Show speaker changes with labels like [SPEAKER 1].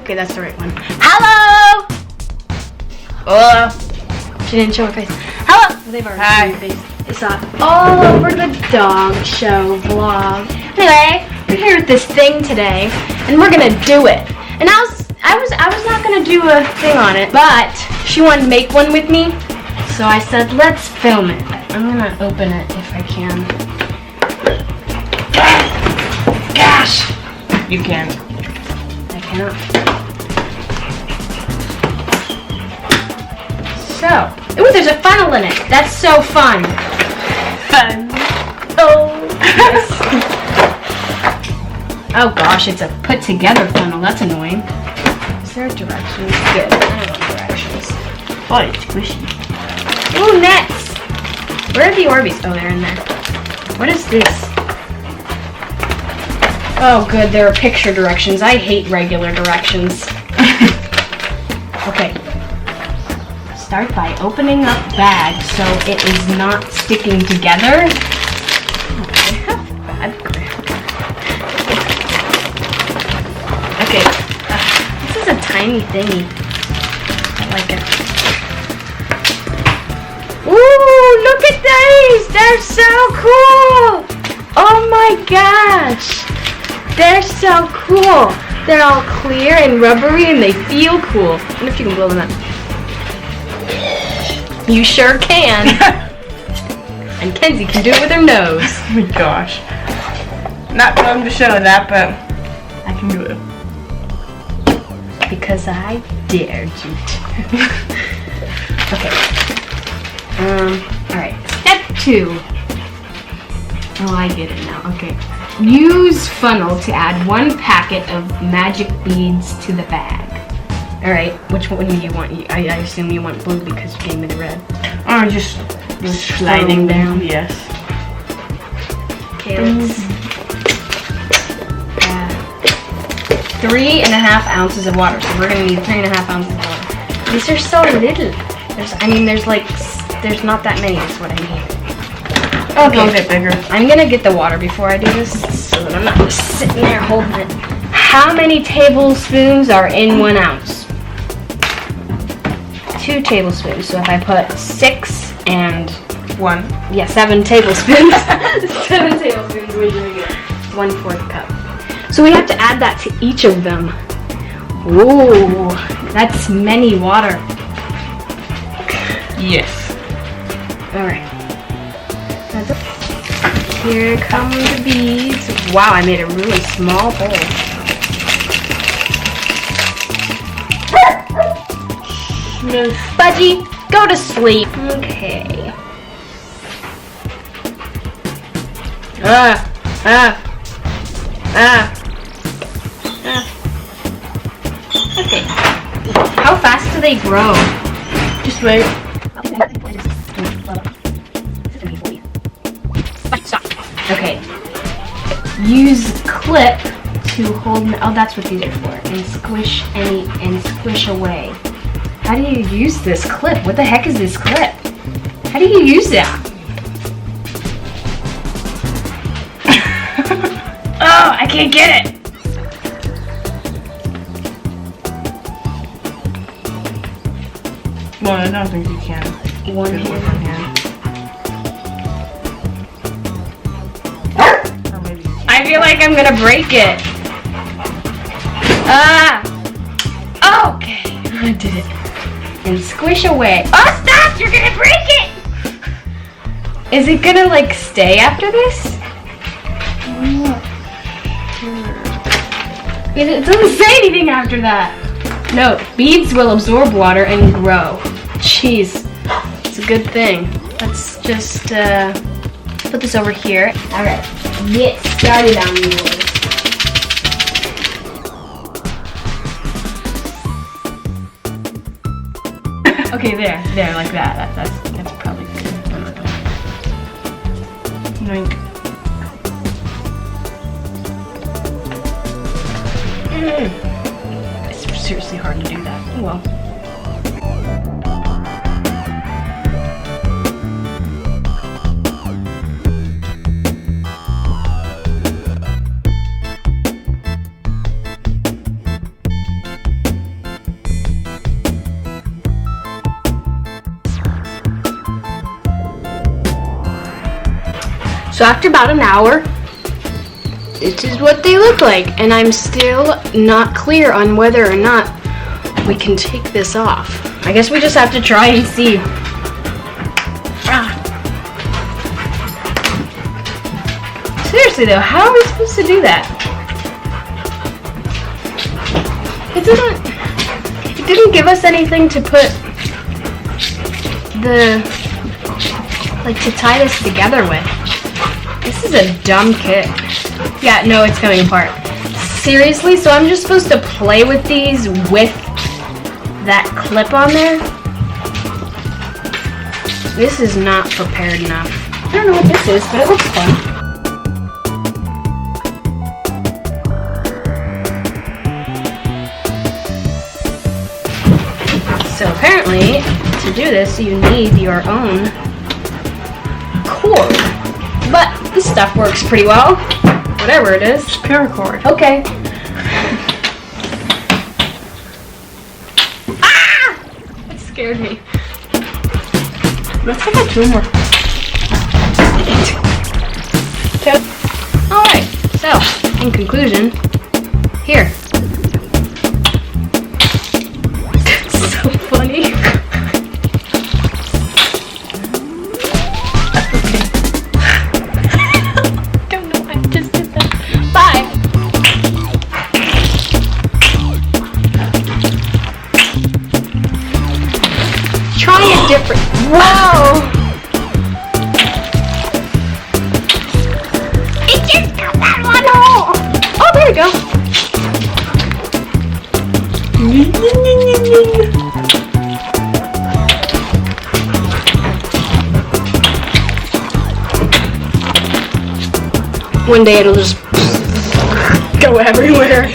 [SPEAKER 1] Okay, that's the right one. Hello! Hello. She didn't show her face. Hello! Well, they've already seen your face. They saw it all over the dog show vlog. Anyway, we're here with this thing today, and we're gonna do it. And I was not gonna do a thing on it, but she wanted to make one with me, so I said let's film it. I'm gonna open it if I can. Gosh!
[SPEAKER 2] You can.
[SPEAKER 1] I cannot. So, ooh, there's a funnel in it. That's so fun.
[SPEAKER 2] Fun.
[SPEAKER 1] Oh, yes. Oh gosh, it's a put together funnel. That's annoying. Is there directions? Good. I don't know directions.
[SPEAKER 2] Oh, it's squishy.
[SPEAKER 1] Ooh, nets. Where are the Orbeez? Oh, they're in there. What is this? Oh, good. There are picture directions. I hate regular directions. Okay. Start by opening up bag so it is not sticking together. Okay. This is a tiny thingy. I like it. Ooh, look at these! They're so cool! Oh my gosh! They're so cool! They're all clear and rubbery and they feel cool. I wonder if you can blow them up. You sure can. And Kenzie can do it with her nose.
[SPEAKER 2] Oh my gosh. Not going to show that, but I can do it.
[SPEAKER 1] Because I dared you to. Okay. Alright. Step 2. Oh, I get it now. Okay. Use funnel to add 1 packet of magic beads to the bag. Alright, which one do you want? I assume you want blue because you gave me the red.
[SPEAKER 2] Oh, just
[SPEAKER 1] sliding down.
[SPEAKER 2] Yes.
[SPEAKER 1] Okay, let's add 3.5 ounces of water. So we're gonna need 3.5 ounces of water. These are so little. There's not that many is what I mean. Okay.
[SPEAKER 2] They'll get bigger.
[SPEAKER 1] I'm gonna get the water before I do this so that I'm not just sitting there holding it. How many tablespoons are in 1 ounce? 2 tablespoons. So if I put 6 and
[SPEAKER 2] 1.
[SPEAKER 1] yeah, 7 tablespoons. 7 tablespoons, we're gonna get 1/4 cup. So we have to add that to each of them. Ooh, that's many water.
[SPEAKER 2] Yes.
[SPEAKER 1] Alright. Here come the beads. Wow, I made a really small bowl. Budgie, go to sleep. Okay. Okay. How fast do they grow?
[SPEAKER 2] Just wait.
[SPEAKER 1] Okay. Use clip to hold. Oh, that's what these are for. And squish away. How do you use this clip? What the heck is this clip? How do you use that? Oh, I can't get it.
[SPEAKER 2] Well, I don't think you can.
[SPEAKER 1] One
[SPEAKER 2] Good with
[SPEAKER 1] hand.
[SPEAKER 2] one hand. Or maybe you can.
[SPEAKER 1] I feel like I'm gonna break it. Ah! Okay, I did it. And squish away. Oh, stop! You're gonna break it! Is it gonna like stay after this? It doesn't say anything after that. No, beads will absorb water and grow. Jeez, it's a good thing. Let's just put this over here. All right, get started on yours. Okay, there, like that. That's probably good.
[SPEAKER 2] Yoink.
[SPEAKER 1] It's seriously hard to do that. Oh well. So after about an hour, this is what they look like. And I'm still not clear on whether or not we can take this off. I guess we just have to try and see. Seriously though, how are we supposed to do that? It didn't give us anything to put to tie this together with. This is a dumb kit. Yeah, no, it's coming apart. Seriously, so I'm just supposed to play with these with that clip on there? This is not prepared enough. I don't know what this is, but it looks fun. So apparently, to do this, you need your own cord. But this stuff works pretty well. Whatever it is.
[SPEAKER 2] Paracord.
[SPEAKER 1] Okay. Ah! That scared me.
[SPEAKER 2] Let's have a two more.
[SPEAKER 1] Alright, so, in conclusion, here. That's so funny. Don't know why I just did that. Bye! Try it different. Whoa! It just got that one hole! Oh, there we go. One day it'll just go everywhere.